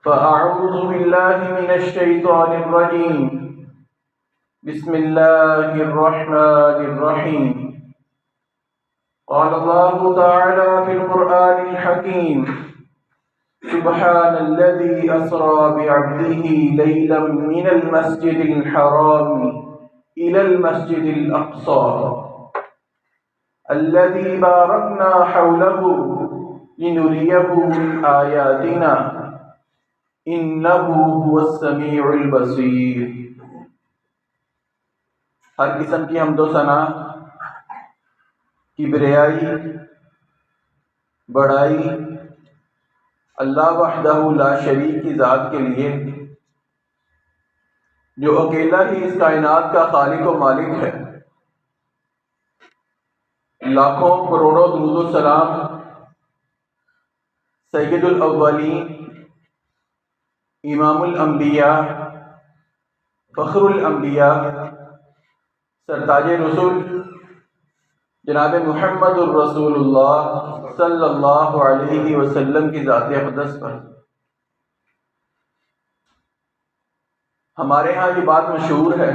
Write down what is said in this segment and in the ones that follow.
فأعوذ بالله من الشيطان الرجيم. بسم الله الرحمن الرحيم. قال الله تعالى في القرآن الحكيم: سبحان الذي أسرى بعبده ليلا من المسجد الحرام إلى المسجد الأقصى الذي باركنا حوله لنريه من آياتنا إنه هو السميع البصير. ہر قسم کی حمد و ثنا، کبریائی، بڑائی اللہ وحدہ لا شریک کی ذات کے لیے، جو اکیلا ہی اس کائنات کا خالق و مالک ہے. لاکھوں کروڑوں درود و سلام سید الاولین، امام الانبیاء، فخر الانبیاء، سرتاج رسول جناب محمد الرسول اللہ صلی اللہ علیہ وسلم کی ذات اقدس پر. ہمارے ہاں یہ بات مشہور ہے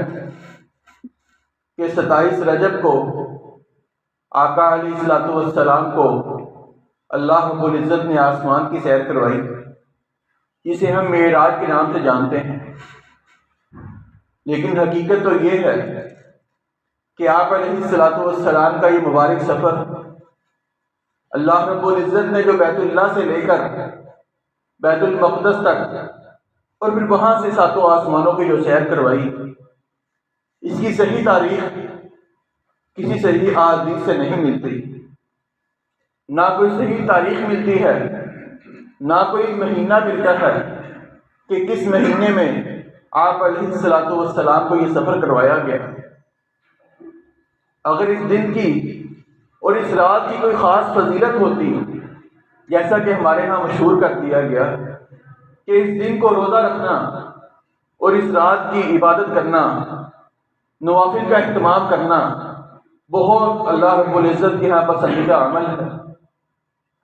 کہ 27 رجب کو آقا علیہ الصلوۃ والسلام کو اللہ رب العزت نے آسمان کی سیر کروائی، جسے ہم معراج کے نام سے جانتے ہیں. لیکن حقیقت تو یہ ہے کہ آپ علیہ الصلوۃ والسلام کا یہ مبارک سفر اللہ رب العزت نے جو بیت اللہ سے لے کر بیت المقدس تک اور پھر وہاں سے 7 آسمانوں کی جو سیر کروائی، اس کی صحیح تاریخ کسی صحیح احادیث سے نہیں ملتی. نہ کوئی صحیح تاریخ ملتی ہے، نہ کوئی مہینہ ملتا ہے کہ کس مہینے میں آپ علیہ الصلوۃ والسلام کو یہ سفر کروایا گیا. اگر اس دن کی اور اس رات کی کوئی خاص فضیلت ہوتی، جیسا کہ ہمارے ہاں مشہور کر دیا گیا کہ اس دن کو روزہ رکھنا اور اس رات کی عبادت کرنا، نوافل کا اہتمام کرنا بہت اللہ رب العزت کے ہاں پسندیدہ عمل ہے.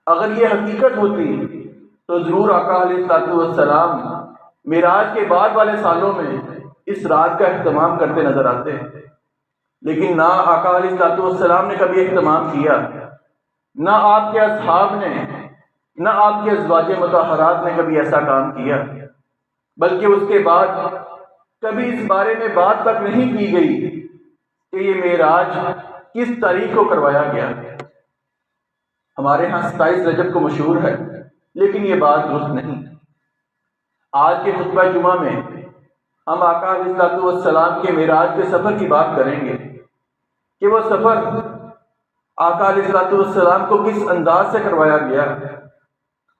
اگر یہ حقیقت ہوتی تو ضرور آقا علیہ الصلوۃ والسلام معراج کے بعد والے سالوں میں اس رات کا اہتمام کرتے نظر آتے ہیں. لیکن نہ آقا علیہ الصلوۃ والسلام نے کبھی اہتمام کیا، نہ آپ کے اصحاب نے، نہ آپ کے ازواج مطہرات نے کبھی ایسا کام کیا، بلکہ اس کے بعد کبھی اس بارے میں بات تک نہیں کی گئی کہ یہ معراج کس تاریخ کو کروایا گیا. ہمارے ہاں 27 رجب کو مشہور ہے، لیکن یہ بات درست نہیں. آج کے خطبہ جمعہ میں ہم آقا علیہ الصلوۃ والسلام کے معراج کے سفر کی بات کریں گے کہ وہ سفر آقا علیہ الصلوۃ والسلام کو کس انداز سے کروایا گیا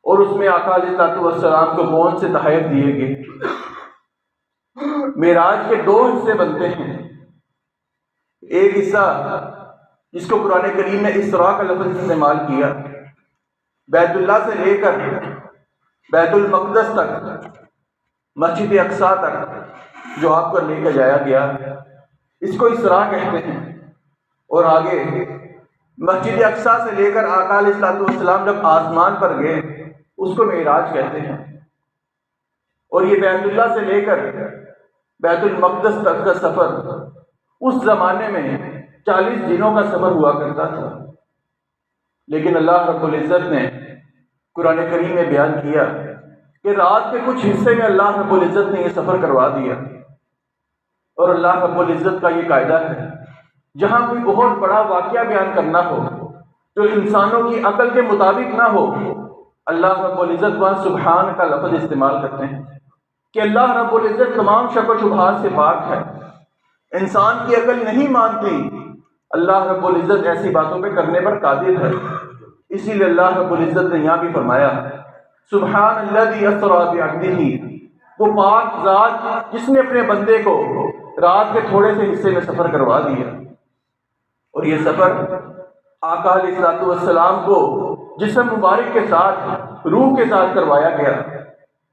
اور اس میں آقا علیہ الصلوۃ والسلام کو کون سے تحائف دیے گئے. معراج کے 2 حصے بنتے ہیں. ایک حصہ جس کو قرآن کریم نے اسراء کا لفظ استعمال کیا، بیت اللہ سے لے کر بیت المقدس تک، مسجد اقصیٰ تک جو آپ کو لے کے جایا گیا، اس کو اسراء کہتے ہیں. اور آگے مسجد اقصیٰ سے لے کر آقا علیہ الصلوۃ والسلام جب آسمان پر گئے، اس کو معراج کہتے ہیں. اور یہ بیت اللہ سے لے کر بیت المقدس تک کا سفر اس زمانے میں 40 دنوں کا سفر ہوا کرتا تھا. لیکن اللہ رب العزت نے قرآن کریم میں بیان کیا کہ رات کے کچھ حصے میں اللہ رب العزت نے یہ سفر کروا دیا. اور اللہ رب العزت کا یہ قاعدہ ہے، جہاں کوئی بہت بڑا واقعہ بیان کرنا ہو جو انسانوں کی عقل کے مطابق نہ ہو، اللہ رب العزت وہاں سبحان کا لفظ استعمال کرتے ہیں کہ اللہ رب العزت تمام شک و شبہات سے پاک ہے. انسان کی عقل نہیں مانتی، اللہ رب العزت ایسی باتوں پہ کرنے پر قادر ہے. اسی لیے اللہ رب العزت نے یہاں بھی فرمایا سبحان الذی اسریٰ بعبدہ، وہ پاک ذات جس نے اپنے بندے کو رات کے تھوڑے سے حصے میں سفر کروا دیا. اور یہ سفر آقا علیہ الصلوۃ والسلام کو جسم مبارک کے ساتھ، روح کے ساتھ کروایا گیا.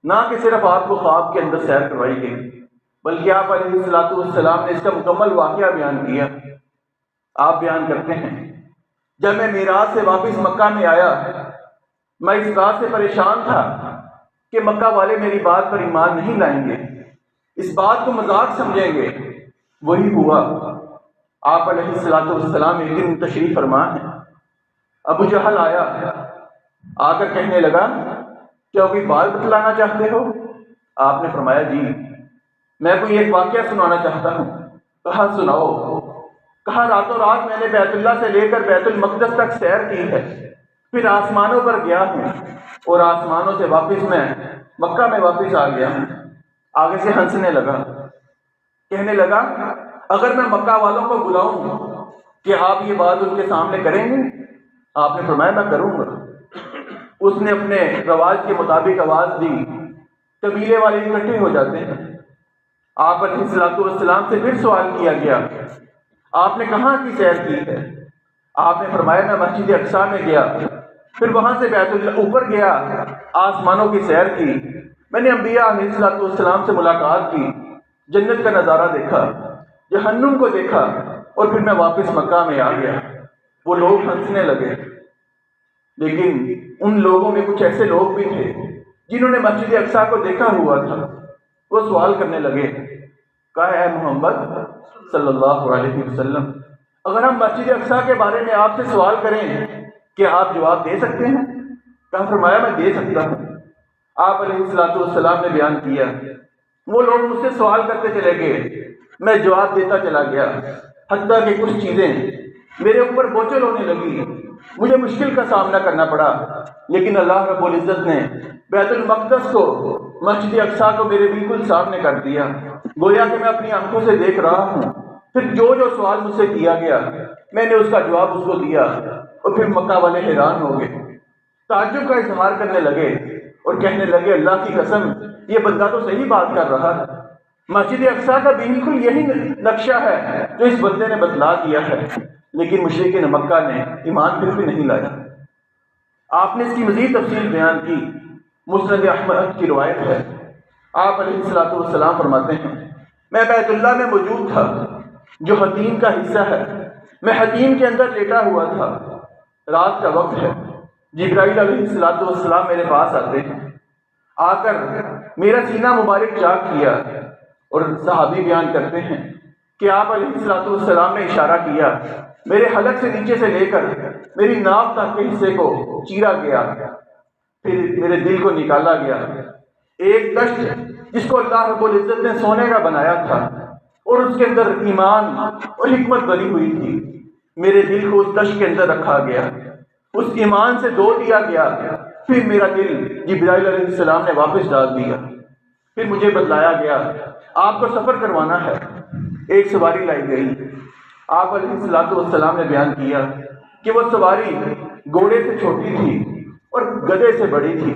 نہ کہ صرف آپ کو خواب کے اندر سیر کروائی گئی، بلکہ آپ علیہ الصلوۃ والسلام نے اس کا مکمل واقعہ بیان کیا. آپ بیان کرتے ہیں جب میں معراج سے واپس مکہ میں آیا، میں اس بات سے پریشان تھا کہ مکہ والے میری بات پر ایمان نہیں لائیں گے، اس بات کو مذاق سمجھیں گے۔ وہی ہوا۔ آپ علیہ الصلوۃ والسلام ایک دن تشریف فرما ہے، ابو جہل آیا، آ کر کہنے لگا کیا کوئی بات بتلانا چاہتے ہو؟ آپ نے فرمایا جی، میں کوئی ایک واقعہ سنانا چاہتا ہوں۔ کہا سناؤ۔ کہا راتوں رات میں نے بیت اللہ سے لے کر بیت المقدس تک سیر کی ہے، پھر آسمانوں پر گیا ہوں اور آسمانوں سے واپس میں مکہ میں واپس آ گیا ہوں۔ آگے سے ہنسنے لگا، کہنے لگا اگر میں مکہ والوں کو بلاؤں کہ آپ یہ بات ان کے سامنے کریں گے؟ آپ نے فرمایا میں کروں گا۔ اس نے اپنے رواج کے مطابق آواز دی، قبیلے والے اکٹھے ہو جاتے ہیں۔ آپ علیہ الصلوۃ والسلام سے پھر سوال کیا گیا، آپ نے کہاں کی سیر کی ہے؟ آپ نے فرمایا میں مسجد اقصیٰ میں گیا، پھر وہاں سے بیت اللہ اوپر گیا، آسمانوں کی سیر کی، میں نے انبیاء علیہ الصلوۃ والسلام سے ملاقات کی، جنت کا نظارہ دیکھا، جہنم کو دیکھا، اور پھر میں واپس مکہ میں آ گیا۔ وہ لوگ ہنسنے لگے، لیکن ان لوگوں میں کچھ ایسے لوگ بھی تھے جنہوں نے مسجد اقصیٰ کو دیکھا ہوا تھا۔ وہ سوال کرنے لگے، کہا اے محمد صلی اللہ علیہ وسلم، اگر ہم مسجد اقصیٰ کے بارے میں آپ سے سوال کریں کیا آپ جواب دے سکتے ہیں؟ کہا فرمایا میں دے سکتا ہوں۔ آپ علیہ الصلوۃ والسلام نے بیان کیا، وہ لوگ مجھ سے سوال کرتے چلے گئے، میں جواب دیتا چلا گیا، حتیٰ کہ کچھ چیزیں میرے اوپر بوجھل ہونے لگی، مجھے مشکل کا سامنا کرنا پڑا، لیکن اللہ رب العزت نے بیت المقدس کو، مسجد اقصیٰ کو میرے بالکل سامنے کر دیا، گویا کہ میں اپنی آنکھوں سے دیکھ رہا ہوں۔ پھر جو سوال مجھ سے کیا گیا میں نے اس کا جواب اس کو دیا، اور پھر مکہ والے حیران ہو گئے، تعجب کا اظہار کرنے لگے اور کہنے لگے اللہ کی قسم یہ بندہ تو صحیح بات کر رہا ہے، مسجد اقصیٰ کا بالکل یہی نقشہ ہے جو اس بندے نے بتلا دیا ہے۔ لیکن مشرکین مکہ نے ایمان پھر بھی نہیں لایا۔ آپ نے اس کی مزید تفصیل بیان کی، مسند احمد کی روایت ہے۔ آپ علیہ الصلوۃ والسلام فرماتے ہیں میں بیت اللہ میں موجود تھا جو حتیم کا حصہ ہے، میں حتیم کے اندر لیٹا ہوا تھا، رات کا وقت ہے، جبرائیل علیہ الصلوۃ والسلام میرے پاس آتے ہیں، آ کر میرا سینہ مبارک چاک کیا، اور صحابی بیان کرتے ہیں کہ آپ علیہ الصلوۃ والسلام نے اشارہ کیا، میرے حلق سے نیچے سے لے کر میری ناک تک کے حصے کو چیرا گیا، پھر میرے دل کو نکالا گیا، ایک دشت جس کو اللہ رب العزت نے سونے کا بنایا تھا اور اس کے اندر ایمان اور حکمت بھری ہوئی تھی، میرے دل کو اس دشت کے اندر رکھا گیا، اس ایمان سے دھو دیا گیا، پھر میرا دل جبرائیل علیہ السلام نے واپس ڈال دیا، پھر مجھے بتلایا گیا آپ کو سفر کروانا ہے، ایک سواری لائی گئی، آپ علیہ الصلوۃ والسلام نے بیان کیا کہ وہ سواری گھوڑے سے چھوٹی تھی اور گدھے سے بڑی تھی،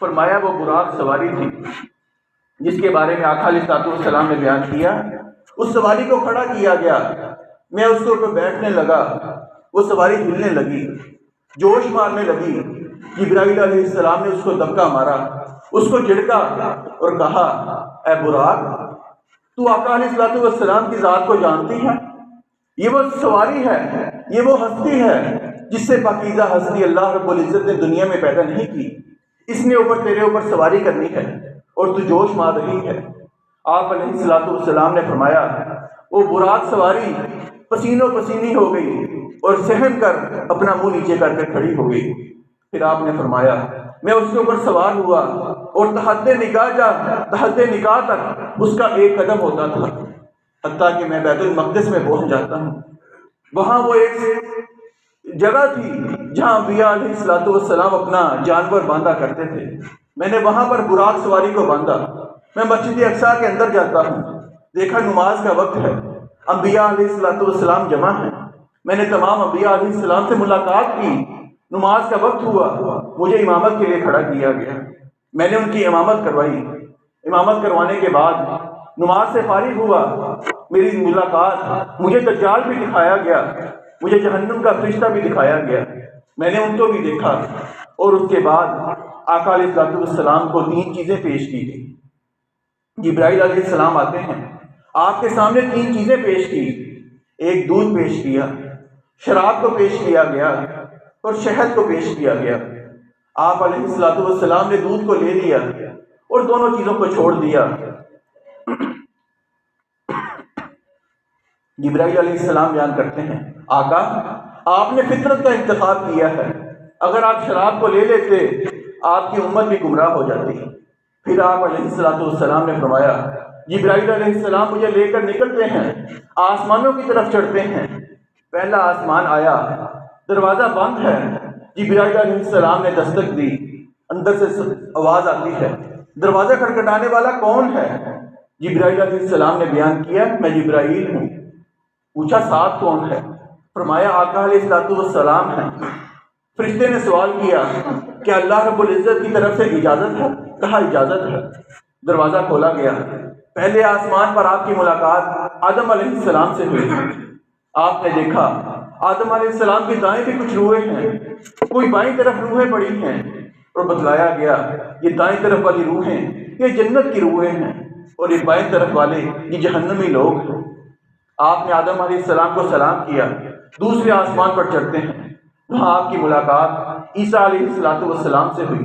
فرمایا وہ براق سواری تھی جس کے بارے میں آقا علیہ الصلوۃ والسلام نے بیان کیا، اس سواری کو کھڑا کیا گیا، میں اس کے اوپر بیٹھنے لگا، وہ سواری ہلنے لگی، جوش مارنے لگی، جبرائیل علیہ السلام نے اس کو دھکا مارا، اس کو جھڑکا اور کہا اے براق تو آقا علیہ الصلوۃ والسلام کی ذات کو جانتی ہے؟ یہ وہ سواری ہے، یہ وہ ہستی ہے جس سے پاکیزہ ہستی اللہ رب العزت نے دنیا میں پیدا نہیں کی، اس نے تیرے اوپر سواری کرنی ہے اور تو جوش مار رہی ہے۔ آپ علیہ الصلوۃ والسلام نے فرمایا وہ براق سواری پسینوں پسینی ہو گئی اور سہم کر اپنا منہ نیچے کر کے کھڑی ہو گئی۔ پھر آپ نے فرمایا میں اس کے اوپر سوار ہوا اور تحد نکاح تک اس کا ایک قدم ہوتا تھا، حتیٰ کہ میں بیت المقدس میں پہنچ جاتا ہوں۔ وہاں وہ ایک جگہ تھی جہاں انبیاء علیہ الصلوۃ والسلام اپنا جانور باندھا کرتے تھے، میں نے وہاں پر براق سواری کو باندھا، میں مسجد اقصیٰ کے اندر جاتا ہوں، دیکھا نماز کا وقت ہے، انبیاء علیہ الصلوۃ والسلام جمع ہیں، میں نے تمام انبیاء علیہ السلام سے ملاقات کی، نماز کا وقت ہوا، مجھے امامت کے لیے کھڑا کیا گیا، میں نے ان کی امامت کروائی، امامت کروانے کے بعد نماز سے فارغ ہوا، میری ملاقات، مجھے دجال بھی دکھایا گیا، مجھے جہنم کا فرشتہ بھی دکھایا گیا، میں نے ان کو بھی دیکھا، اور اس کے بعد آقا علیہ الصلوۃ والسلام کو 3 چیزیں پیش کی گئی۔ جبرائیل علیہ السلام آتے ہیں، آپ کے سامنے 3 چیزیں پیش کی، ایک دودھ پیش کیا، شراب کو پیش کیا گیا اور شہد کو پیش کیا گیا۔ آپ علیہ الصلوۃ والسلام نے دودھ کو لے لیا اور دونوں چیزوں کو چھوڑ دیا۔ جبرائیل علیہ السلام بیان کرتے ہیں، آقا آپ نے فطرت کا انتخاب کیا ہے، اگر آپ شراب کو لے لیتے آپ کی امت بھی گمراہ ہو جاتی۔ پھر آپ علیہ الصلوۃ والسلام نے فرمایا، جبرائیل علیہ السلام مجھے لے کر نکلتے ہیں، آسمانوں کی طرف چڑھتے ہیں۔ پہلا آسمان آیا، دروازہ بند ہے، جبرائیل علیہ السلام نے دستک دی، اندر سے آواز آتی ہے، دروازہ کھٹکھٹانے والا کون ہے؟ جبرائیل علیہ السلام نے بیان کیا، میں جبرائیل ہوں۔ پوچھا ساتھ کون ہے؟ فرمایا آقا علیہ الصلوۃ والسلام ہیں۔ فرشتے نے سوال کیا، کیا اللہ رب العزت کی طرف سے اجازت ہے؟ کہا اجازت ہے۔ دروازہ کھولا گیا، پہلے آسمان پر آپ کی ملاقات آدم علیہ السلام سے ہوئی۔ آپ نے دیکھا آدم علیہ السلام کی دائیں بھی کچھ روحیں ہیں، کوئی بائیں طرف روحیں پڑی ہیں، اور بتلایا گیا یہ دائیں طرف والی روحیں یہ جنت کی روحیں ہیں اور یہ بائیں طرف والے یہ جہنمی لوگ ہیں۔ آپ نے آدم علیہ السلام کو سلام کیا، دوسرے آسمان پر چڑھتے ہیں، وہاں آپ کی ملاقات عیسیٰ علیہ الصلوۃ والسلام سے ہوئی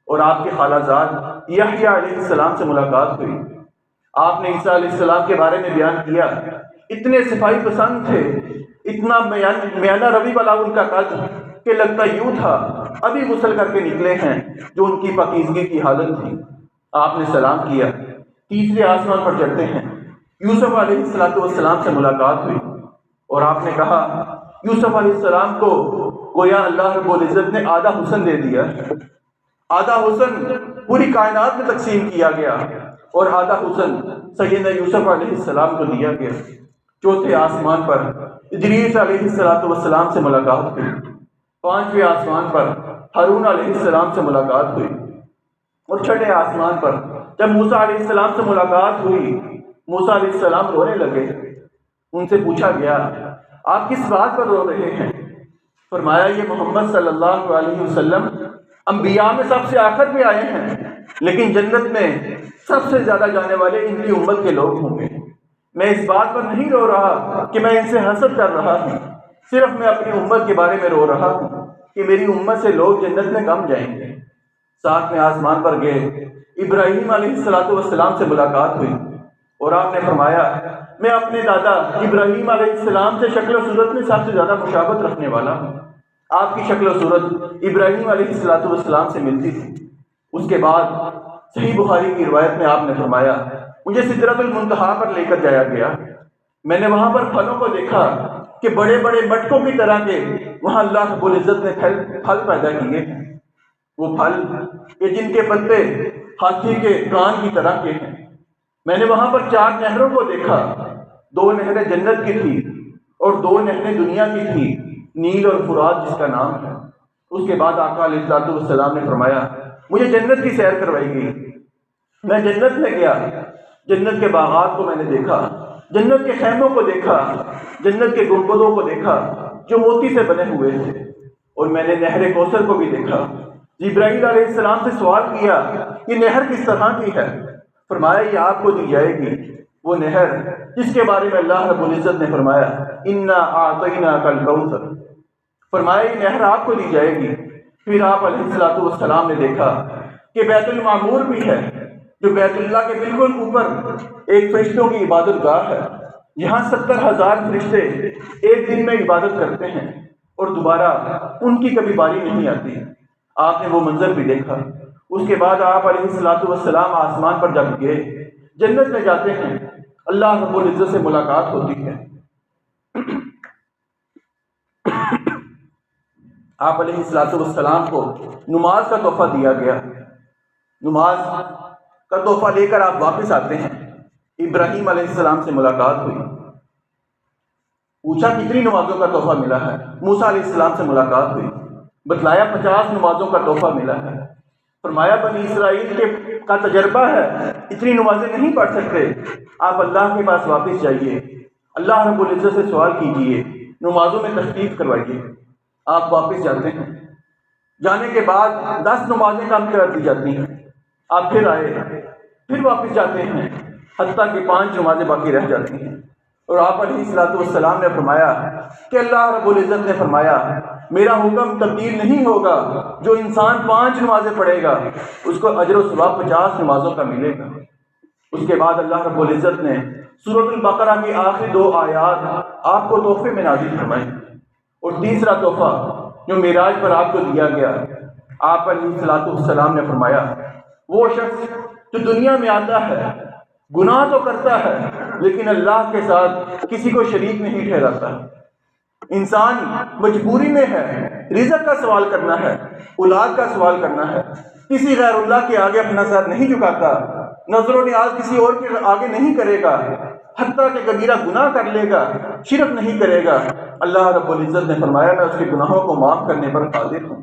اور آپ کے خالہ زاد یحییٰ علیہ السلام سے ملاقات ہوئی۔ آپ نے عیسیٰ علیہ السلام کے بارے میں بیان کیا، اتنے صفائی پسند تھے، اتنا میانہ روی والا ان کا قد کہ لگتا یوں تھا ابھی غسل کر کے نکلے ہیں، جو ان کی پاکیزگی کی حالت تھی۔ آپ نے سلام کیا، تیسرے آسمان پر چڑھتے ہیں، یوسف علیہ الصلوۃ والسلام سے ملاقات ہوئی اور آپ نے کہا یوسف علیہ السلام کو گویا اللہ رب العزت نے آدھا حسن دے دیا، آدھا حسن پوری کائنات میں تقسیم کیا گیا اور آدھا حسن سیدنا یوسف علیہ السلام کو دیا گیا۔ چوتھے آسمان پر ادریس علیہ الصلوۃ والسلام سے ملاقات ہوئی، پانچویں آسمان پر ہارون علیہ السلام سے ملاقات ہوئی، اور چھٹے آسمان پر جب موسیٰ علیہ السلام سے ملاقات ہوئی، موسیٰ علیہ السلام رونے لگے۔ ان سے پوچھا گیا آپ کس بات پر رو رہے ہیں؟ فرمایا یہ محمد صلی اللہ علیہ وسلم انبیاء میں سب سے آخر میں آئے ہیں، لیکن جنت میں سب سے زیادہ جانے والے ان کی امت کے لوگ ہوں گے۔ میں اس بات پر نہیں رو رہا کہ میں ان سے حسد کر رہا ہوں، صرف میں اپنی امت کے بارے میں رو رہا ہوں کہ میری امت سے لوگ جنت میں کم جائیں گے۔ ساتویں آسمان پر گئے، ابراہیم علیہ الصلوۃ والسلام سے ملاقات ہوئی اور آپ نے فرمایا میں اپنے دادا ابراہیم علیہ السلام سے شکل و صورت میں سب سے زیادہ مشابہت رکھنے والا ہوں۔ آپ کی شکل و صورت ابراہیم علیہ الصلوۃ والسلام سے ملتی تھی۔ اس کے بعد صحیح بخاری کی روایت میں آپ نے فرمایا مجھے سدرۃ المنتہا پر لے کر جایا گیا، میں نے وہاں پر پھلوں کو دیکھا کہ بڑے بڑے مٹکوں کی طرح کے وہاں اللہ رب العزت نے پھل پیدا کیے ہیں، وہ پھل کہ جن کے پتے ہاتھی کے کان کی طرح کے ہیں۔ میں نے وہاں پر 4 نہروں کو دیکھا، 2 نہریں جنت کی تھی اور 2 نہریں دنیا کی تھی، نیل اور فرات جس کا نام ہے۔ اس کے بعد آقا علیہ الصلوۃ والسلام نے فرمایا مجھے جنت کی سیر کروائی گئی، میں جنت میں گیا، جنت کے باغات کو میں نے دیکھا، جنت کے خیموں کو دیکھا، جنت کے گنبدوں کو دیکھا جو موتی سے بنے ہوئے تھے، اور میں نے نہر کوثر کو بھی دیکھا۔ جبرائیل علیہ السلام سے سوال کیا یہ نہر کس طرح کی ہے؟ فرمایا یہ آپ کو دی جائے گی، وہ نہر جس کے بارے میں اللہ رب العزت نے فرمایا انا اعطیناک الکوثر، فرمایا یہ نہر آپ کو دی جائے گی۔ پھر آپ علیہ الصلوۃ والسلام نے دیکھا کہ بیت المعمور بھی ہے، جو بیت اللہ کے بالکل اوپر ایک فرشتوں کی عبادت گاہ ہے، یہاں 70,000 فرشتے ایک دن میں عبادت کرتے ہیں اور دوبارہ ان کی کبھی باری نہیں آتی۔ آپ نے وہ منظر بھی دیکھا۔ اس کے بعد آپ علیہ الصلوۃ والسلام آسمان پر جب گئے، جنت میں جاتے ہیں، اللہ رب العزت سے ملاقات ہوتی ہے۔ آپ علیہ الصلوۃ والسلام کو نماز کا تحفہ دیا گیا، نماز کا تحفہ لے کر آپ واپس آتے ہیں۔ ابراہیم علیہ السلام سے ملاقات ہوئی، پوچھا کتنی نمازوں کا تحفہ ملا ہے؟ موسیٰ علیہ السلام سے ملاقات ہوئی، بتلایا 50 نمازوں کا تحفہ ملا ہے۔ فرمایا بنی اسرائیل کا تجربہ ہے، اتنی نمازیں نہیں پڑھ سکتے، آپ اللہ کے پاس واپس جائیے، اللہ رب العزت سے سوال کیجئے، نمازوں میں تخفیف کروائیے۔ آپ واپس جاتے ہیں، جانے کے بعد 10 نمازیں کم کر دی جاتی ہیں۔ آپ پھر آئے، پھر واپس جاتے ہیں، حتیٰ کہ 5 نمازیں باقی رہ جاتی ہیں۔ اور آپ علیہ الصلوۃ والسلام نے فرمایا کہ اللہ رب العزت نے فرمایا میرا حکم تبدیل نہیں ہوگا، جو انسان 5 نمازیں پڑھے گا اس کو اجر و ثواب 50 نمازوں کا ملے گا۔ اس کے بعد اللہ رب العزت نے سورۃ البقرہ کی آخری 2 آیات آپ کو تحفے میں نازل فرمائی، اور تیسرا تحفہ جو معراج پر آپ کو دیا گیا، آپ علیہ الصلوۃ والسلام نے فرمایا وہ شخص جو دنیا میں آتا ہے گناہ تو کرتا ہے لیکن اللہ کے ساتھ کسی کو شریک نہیں ٹھہراتا۔ انسان مجبوری میں ہے، رزق کا سوال کرنا ہے، اولاد کا سوال کرنا ہے، کسی غیر اللہ کے آگے اپنا سر نہیں جھکاتا، نظر و نیاز کسی اور کے آگے نہیں کرے گا، حتیٰ کہ کبیرہ گناہ کر لے گا شرک نہیں کرے گا، اللہ رب العزت نے فرمایا میں اس کے گناہوں کو معاف کرنے پر قادر ہوں۔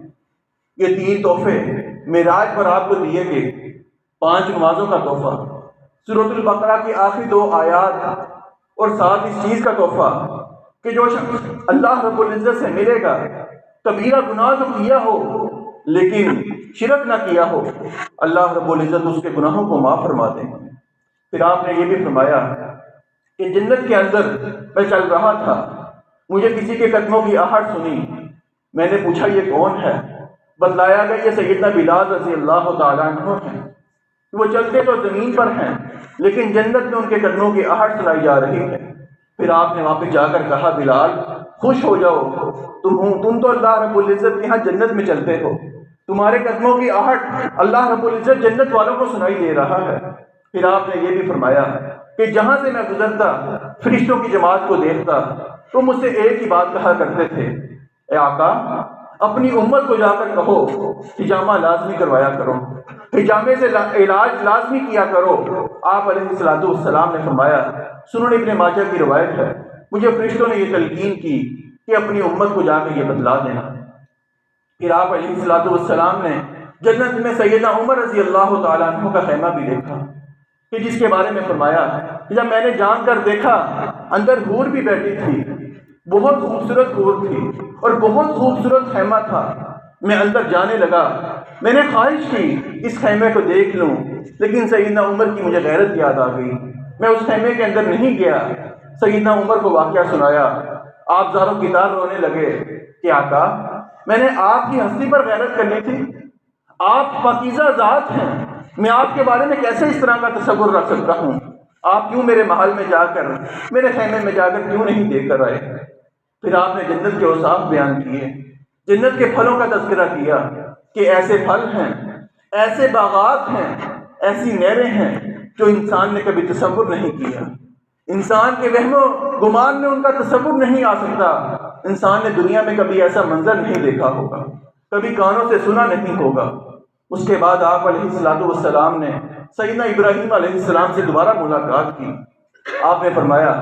یہ 3 تحفے معراج پر آپ کو دیے گئے، 5 نمازوں کا تحفہ، سورۃ البقرہ کی آخری 2 آیات، اور ساتھ اس چیز کا تحفہ کہ جو شخص اللہ رب العزت سے ملے گا، کبیرہ گناہ تو کیا ہو لیکن شرک نہ کیا ہو، اللہ رب العزت اس کے گناہوں کو معاف فرما دیں گے۔ پھر آپ نے یہ بھی فرمایا کہ جنت کے اندر میں چل رہا تھا، مجھے کسی کے قدموں کی آہٹ سنی، میں نے پوچھا یہ کون ہے؟ بتلایا گیا یہ سیدنا بلال رضی اللہ تعالیٰ عنہ ہیں۔ وہ چلتے تو زمین پر ہیں لیکن جنت میں ان کے قدموں کی آہٹ سنائی جا رہی ہے۔ پھر آپ نے واپس جا کر کہا بلال خوش ہو جاؤ، تم تو اللہ رب العزت کے یہاں جنت میں چلتے ہو، تمہارے قدموں کی آہٹ اللہ رب العزت جنت والوں کو سنائی دے رہا ہے۔ پھر آپ نے یہ بھی فرمایا کہ جہاں سے میں گزرتا فرشتوں کی جماعت کو دیکھتا تو مجھ سے ایک ہی بات کہا کرتے تھے، اے آقا اپنی امت کو جا کر کہو حجامہ لازمی کروایا کرو، حجامے سے علاج لازمی کیا کرو۔ آپ علیہ الصلوۃ والسلام نے فرمایا، سنن ابن ماجہ کی روایت ہے، مجھے فرشتوں نے یہ تلقین کی کہ اپنی امت کو جا کے یہ بتلا دینا۔ پھر آپ علیہ الصلوۃ والسلام نے جنت میں سیدنا عمر رضی اللہ تعالیٰ عنہ کا خیمہ بھی دیکھا کہ جس کے بارے میں فرمایا کہ جب میں نے جان کر دیکھا اندر حور بھی بیٹھی تھی، بہت خوبصورت حور تھی اور بہت خوبصورت خیمہ تھا۔ میں اندر جانے لگا، میں نے خواہش کی اس خیمے کو دیکھ لوں، لیکن سیدنا عمر کی مجھے غیرت یاد آ گئی، میں اس خیمے کے اندر نہیں گیا۔ سیدنا عمر کو واقعہ سنایا، آپ زاروں کی طرح رونے لگے کہ آقا میں نے آپ کی ہستی پر غیرت کرنی تھی، آپ پاکیزہ ذات ہیں، میں آپ کے بارے میں کیسے اس طرح کا تصور رکھ سکتا ہوں؟ آپ کیوں میرے محل میں جا کر میرے خیمے میں جا کر کیوں نہیں دیکھ کر آئے؟ پھر آپ نے جنت کے اوصاف بیان کیے، جنت کے پھلوں کا تذکرہ کیا کہ ایسے پھل ہیں، ایسے باغات ہیں، ایسی نہریں ہیں جو انسان نے کبھی تصور نہیں کیا، انسان کے وہم و گمان میں ان کا تصور نہیں آ سکتا۔ انسان نے دنیا میں کبھی ایسا منظر نہیں دیکھا ہوگا، کبھی کانوں سے سنا نہیں ہوگا۔ اس کے بعد آپ علیہ الصلوۃ والسلام نے سیدنا ابراہیم علیہ السلام سے دوبارہ ملاقات کی۔ آپ نے فرمایا،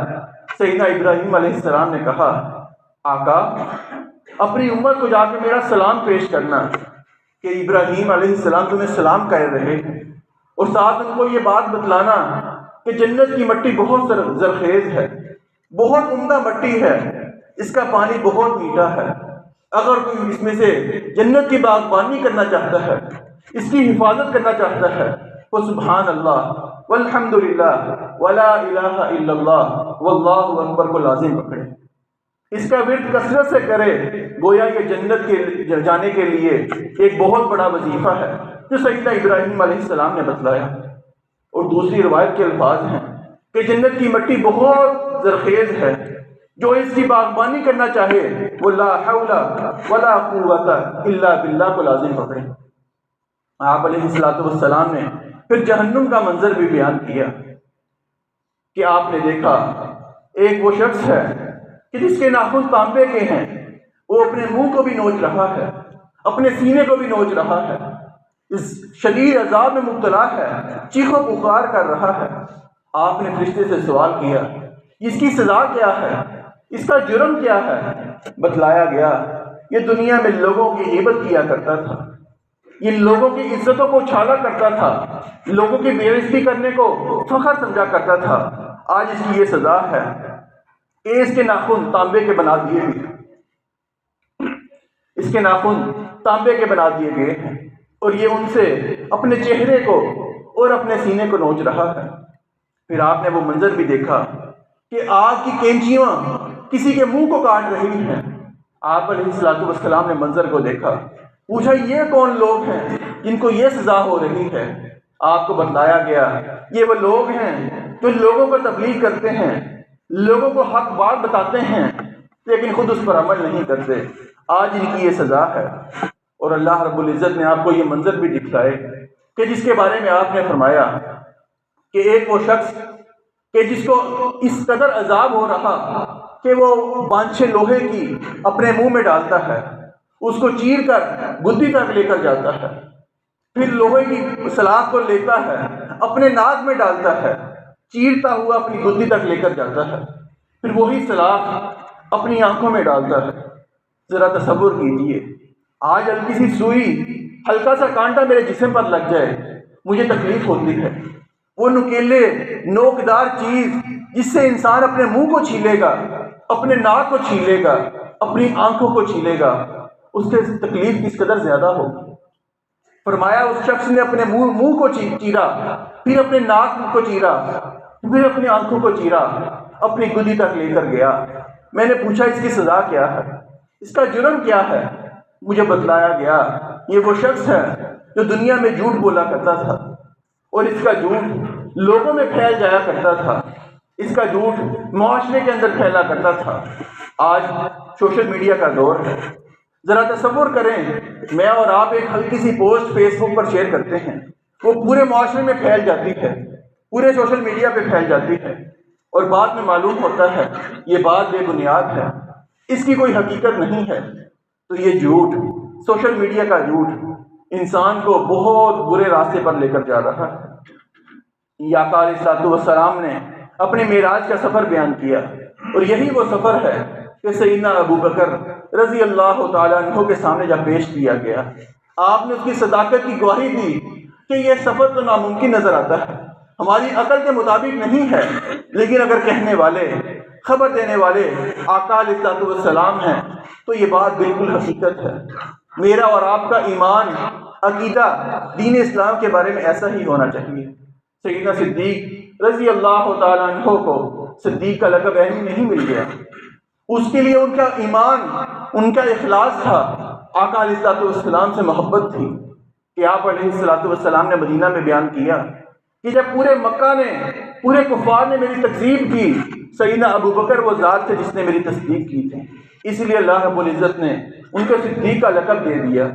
سیدنا ابراہیم علیہ السلام نے کہا، آقا اپنی امت کو جا کے میرا سلام پیش کرنا کہ ابراہیم علیہ السلام تمہیں سلام کہہ رہے ہیں، اور ساتھ ان کو یہ بات بتلانا کہ جنت کی مٹی بہت زرخیز ہے، بہت عمدہ مٹی ہے، اس کا پانی بہت میٹھا ہے، اگر کوئی اس میں سے جنت کی باغبانی کرنا چاہتا ہے، اس کی حفاظت کرنا چاہتا ہے، وہ سبحان اللہ والحمد للہ ولا الہ الا اللہ واللہ اکبر کو لازم پکڑے، اس کا ورد کثرت سے کرے، گویا یہ جنت کے جانے کے لیے ایک بہت بڑا وظیفہ ہے جو سیدنا ابراہیم علیہ السلام نے بتلایا۔ اور دوسری روایت کے الفاظ ہیں کہ جنت کی مٹی بہت زرخیز ہے، جو اس کی باغبانی کرنا چاہے وہ لا حول ولا قوت الا باللہ کو لازم پکڑے۔ آپ علیہ الصلوۃ والسلام نے پھر جہنم کا منظر بھی بیان کیا کہ آپ نے دیکھا ایک وہ شخص ہے کہ جس کے ناخن تانبے کے ہیں، وہ اپنے منہ کو بھی نوچ رہا ہے، اپنے سینے کو بھی نوچ رہا ہے، اس شدید عذاب میں مبتلا ہے، چیخ و پکار کر رہا ہے۔ آپ نے فرشتے سے سوال کیا اس کی سزا کیا ہے، اس کا جرم کیا ہے؟ بتلایا گیا یہ دنیا میں لوگوں کی غیبت کیا کرتا تھا، یہ لوگوں کی عزتوں کو اچھالا کرتا تھا، لوگوں کی بے عزتی کرنے کو فخر سمجھا کرتا تھا۔ آج اس کی یہ سزا ہے کہ اس کے ناخن تانبے کے بنا دیے گئے، اس کے ناخن تانبے کے بنا دیے گئے ہیں، اور یہ ان سے اپنے چہرے کو اور اپنے سینے کو نوچ رہا ہے۔ پھر آپ نے وہ منظر بھی دیکھا کہ آگ کی کینچیاں کسی کے منہ کو کاٹ رہی ہیں۔ آپ علیہ الصلوۃ والسلام نے منظر کو دیکھا، پوچھا یہ کون لوگ ہیں جن کو یہ سزا ہو رہی ہے؟ آپ کو بتلایا گیا یہ وہ لوگ ہیں جو لوگوں کو تبلیغ کرتے ہیں، لوگوں کو حق بات بتاتے ہیں، لیکن خود اس پر عمل نہیں کرتے۔ آج ان کی یہ سزا ہے۔ اور اللہ رب العزت نے آپ کو یہ منظر بھی دکھلائے کہ جس کے بارے میں آپ نے فرمایا کہ ایک وہ شخص کہ جس کو اس قدر عذاب ہو رہا کہ وہ بانچھے لوہے کی اپنے منہ میں ڈالتا ہے، اس کو چیر کر گدی تک لے کر جاتا ہے، پھر لوہے کی سلاخ کو لیتا ہے، اپنے ناک میں ڈالتا ہے، چیرتا ہوا اپنی گدی تک لے کر جاتا ہے، پھر وہی سلاخ اپنی آنکھوں میں ڈالتا ہے۔ ذرا تصور کیجیے، آج ہلکی سی سوئی، ہلکا سا کانٹا میرے جسم پر لگ جائے، مجھے تکلیف ہوتی ہے۔ وہ نکیلے نوکدار چیز جس سے انسان اپنے منہ کو چھیلے گا، اپنے ناک کو چھیلے گا، اپنی آنکھوں کو چھیلے گا، اس سے تکلیف کس قدر زیادہ ہوگی۔ فرمایا اس شخص نے اپنے منہ کو چیرا، پھر اپنے ناک کو چیرا، پھر اپنی آنکھوں کو چیرا، اپنی گدی تک لے کر گیا۔ میں نے پوچھا اس کی سزا کیا ہے، اس کا جرم کیا ہے؟ مجھے بتلایا گیا یہ وہ شخص ہے جو دنیا میں جھوٹ بولا کرتا تھا، اور اس کا جھوٹ لوگوں میں پھیل جایا کرتا تھا، اس کا جھوٹ معاشرے کے اندر پھیلا کرتا تھا۔ آج سوشل میڈیا کا دور ہے، ذرا تصور کریں، میں اور آپ ایک ہلکی سی پوسٹ فیس بک پر شیئر کرتے ہیں، وہ پورے معاشرے میں پھیل جاتی ہے، پورے سوشل میڈیا پہ پھیل جاتی ہے، اور بعد میں معلوم ہوتا ہے یہ بات بے بنیاد ہے، اس کی کوئی حقیقت نہیں ہے۔ تو یہ جھوٹ، سوشل میڈیا کا جھوٹ انسان کو بہت برے راستے پر لے کر جا رہا ہے۔ یہ آقا علیہ الصلوۃ والسلام نے اپنے معراج کا سفر بیان کیا، اور یہی وہ سفر ہے کہ سیدنا ابو بکر رضی اللہ تعالیٰ عنہ کے سامنے جب پیش کیا گیا، آپ نے اس کی صداقت کی گواہی دی کہ یہ سفر تو ناممکن نظر آتا ہے، ہماری عقل کے مطابق نہیں ہے، لیکن اگر کہنے والے، خبر دینے والے آقا علیہ الصلوۃ والسلام ہیں تو یہ بات بالکل حقیقت ہے۔ میرا اور آپ کا ایمان، عقیدہ دین اسلام کے بارے میں ایسا ہی ہونا چاہیے۔ سیدنا صدیق رضی اللہ تعالیٰ عنہ کو صدیق کا لقب ایسے نہیں مل گیا، اس کے لیے ان کا ایمان، ان کا اخلاص تھا، آقا علیہ الصلوۃ والسلام سے محبت تھی کہ آپ علیہ الصلوۃ والسلام نے مدینہ میں بیان کیا کہ جب پورے مکہ نے، پورے کفار نے میری تکذیب کی، سیدنا ابو بکر وہ ذات تھے جس نے میری تصدیق کی تھی، اس لیے اللہ رب العزت نے ان کو صدیق کا لقب دے دیا۔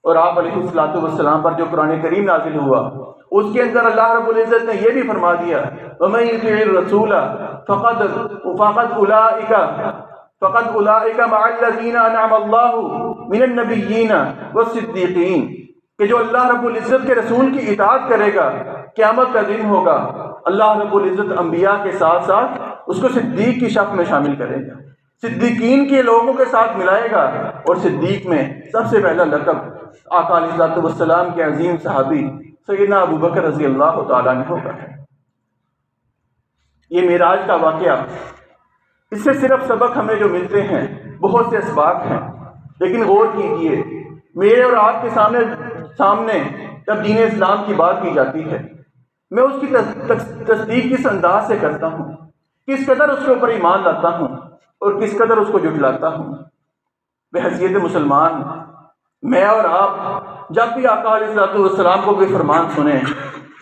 اور آپ علیہ الصلوۃ والسلام پر جو قرآن کریم نازل ہوا، اس کے اندر اللہ رب العزت نے یہ بھی فرما دیا وَمَن يُطِعِ الرَّسُولَ فَقَدْ أُولَٰئِكَ مَعَ الَّذِينَ أَنْعَمَ اللَّهُ مِنَ النَّبِيِّينَ وَالصِّدِّيقِينَ، کہ جو اللہ رب العزت کے رسول کی اطاعت کرے گا، قیامت کا دن ہوگا، اللہ رب العزت انبیاء کے ساتھ ساتھ اس کو صدیق کی صف میں شامل کرے گا، صدیقین کے لوگوں کے ساتھ ملائے گا، اور صدیق میں سب سے پہلا لقب آقا علیہ الصلوۃ والسلام کے عظیم صحابی سیدنا ابو بکر رضی اللہ تعالیٰ عنہ کا ہے۔ یہ معراج کا واقعہ، اس سے صرف سبق ہمیں جو ملتے ہیں بہت سے اسباق ہیں، لیکن غور کیجئے، میرے اور آپ کے سامنے جب دین اسلام کی بات کی جاتی ہے، میں اس کی تصدیق کس انداز سے کرتا ہوں، کس قدر اس کے اوپر ایمان لاتا ہوں، اور کس قدر اس کو جھٹلاتا ہوں۔ بحیثیت مسلمان، میں اور آپ جب بھی آقا علیہ الصلوۃ والسلام کو کوئی فرمان سنیں،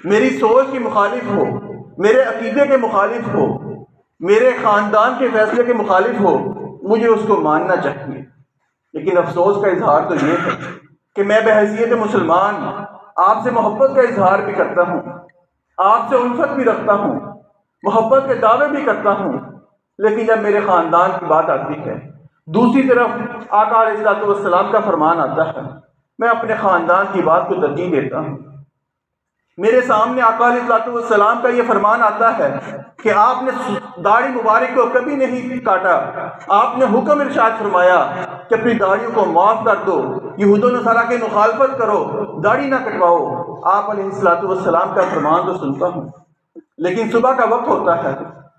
میری سوچ کی مخالف ہو، میرے عقیدے کے مخالف ہو، میرے خاندان کے فیصلے کے مخالف ہو، مجھے اس کو ماننا چاہیے۔ لیکن افسوس کا اظہار تو یہ ہے کہ میں بحیثیت مسلمان آپ سے محبت کا اظہار بھی کرتا ہوں، آپ سے الفت بھی رکھتا ہوں، محبت کے دعوے بھی کرتا ہوں، لیکن جب میرے خاندان کی بات آتی ہے، دوسری طرف آقا علیہ الصلوۃ والسلام کا فرمان آتا ہے، میں اپنے خاندان کی بات کو ترجیح دیتا ہوں۔ میرے سامنے آقا علیہ الصلوۃ والسلام کا یہ فرمان آتا ہے کہ آپ نے داڑھی مبارک کو کبھی نہیں کاٹا، آپ نے حکم ارشاد فرمایا کہ اپنی داڑھیوں کو معاف کر دو، یہود و نصارہ کی مخالفت کرو، داڑھی نہ کٹواؤ۔ آپ علیہ الصلوۃ والسلام کا فرمان تو سنتا ہوں، لیکن صبح کا وقت ہوتا ہے،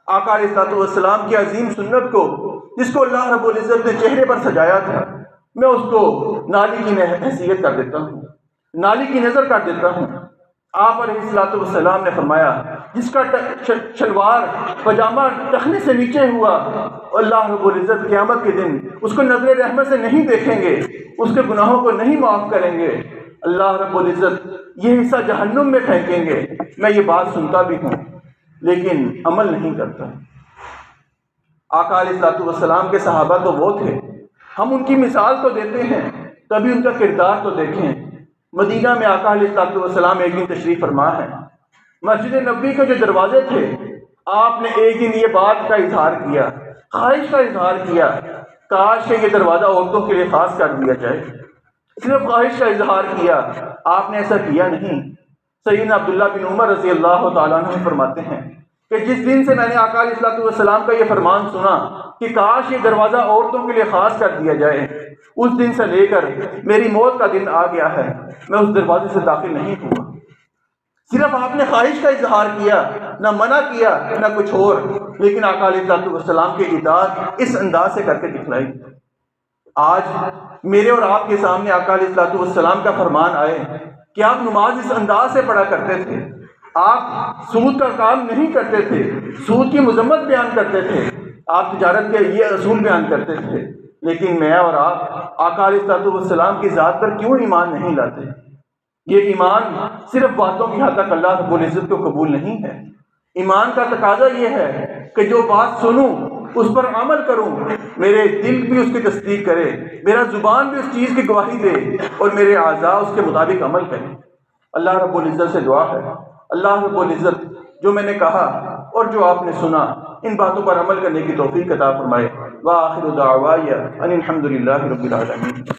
آقا علیہ الصلوۃ والسلام کی عظیم سنت کو، جس کو اللہ رب العزت نے چہرے پر سجایا تھا، میں اس کو نالی کی حیثیت کر دیتا ہوں، نالی کی نظر کر دیتا ہوں۔ آپ علیہ الصلوۃ والسلام نے فرمایا جس کا شلوار پاجامہ ٹخنے سے نیچے ہوا، اللہ رب العزت قیامت کے دن اس کو نظر رحمت سے نہیں دیکھیں گے، اس کے گناہوں کو نہیں معاف کریں گے، اللہ رب العزت یہ حصہ جہنم میں پھینکیں گے۔ میں یہ بات سنتا بھی ہوں لیکن عمل نہیں کرتا۔ آقا علیہ الصلوۃ والسلام کے صحابہ تو وہ تھے، ہم ان کی مثال تو دیتے ہیں، کبھی ان کا کردار تو دیکھیں۔ مدینہ میں آقا علیہ الصلوۃ والسلام ایک دن تشریف فرما ہے، مسجد نبوی کے جو دروازے تھے، آپ نے ایک دن یہ بات کا اظہار کیا، خواہش کا اظہار کیا، کاش کہ یہ دروازہ عورتوں کے لیے خاص کر دیا جائے، صرف خواہش کا اظہار کیا۔ آپ نے ایسا کیا نہیں۔ سیدنا عبداللہ بن عمر رضی اللہ تعالیٰ عنہ فرماتے ہیں کہ جس دن سے میں نے آقا علیہ الصلوۃ والسلام کا یہ فرمان سنا کہ کاش یہ دروازہ عورتوں کے لیے خاص کر دیا جائے، اس دن سے لے کر میری موت کا دن آ گیا ہے، میں اس دروازے سے داخل نہیں ہوا۔ صرف آپ نے خواہش کا اظہار کیا، نہ منع کیا نہ کچھ اور، لیکن آقا علیہ الصلوۃ والسلام کی اطاعت اس انداز سے کر کے دکھلائی۔ آج میرے اور آپ کے سامنے آقا علیہ الصلوۃ والسلام کا فرمان آئے کہ آپ نماز اس انداز سے پڑھا کرتے تھے، آپ سود کا کام نہیں کرتے تھے، سود کی مذمت بیان کرتے تھے، آپ تجارت کے یہ اصول بیان کرتے تھے، لیکن میں اور آپ آقا علیہ الصلوۃ والسلام کی ذات پر کیوں ایمان نہیں لاتے؟ یہ ایمان صرف باتوں کی حد تک اللہ رب العزت کو قبول نہیں ہے۔ ایمان کا تقاضا یہ ہے کہ جو بات سنوں اس پر عمل کروں، میرے دل بھی اس کی تصدیق کرے، میرا زبان بھی اس چیز کی گواہی دے، اور میرے اعضاء اس کے مطابق عمل کریں۔ اللہ رب العزت سے دعا ہے اللہ رب العزت جو میں نے کہا اور جو آپ نے سنا ان باتوں پر عمل کرنے کی توفیق عطا فرمائے۔ وآخر دعوایا ان الحمد للہ رب العالمین۔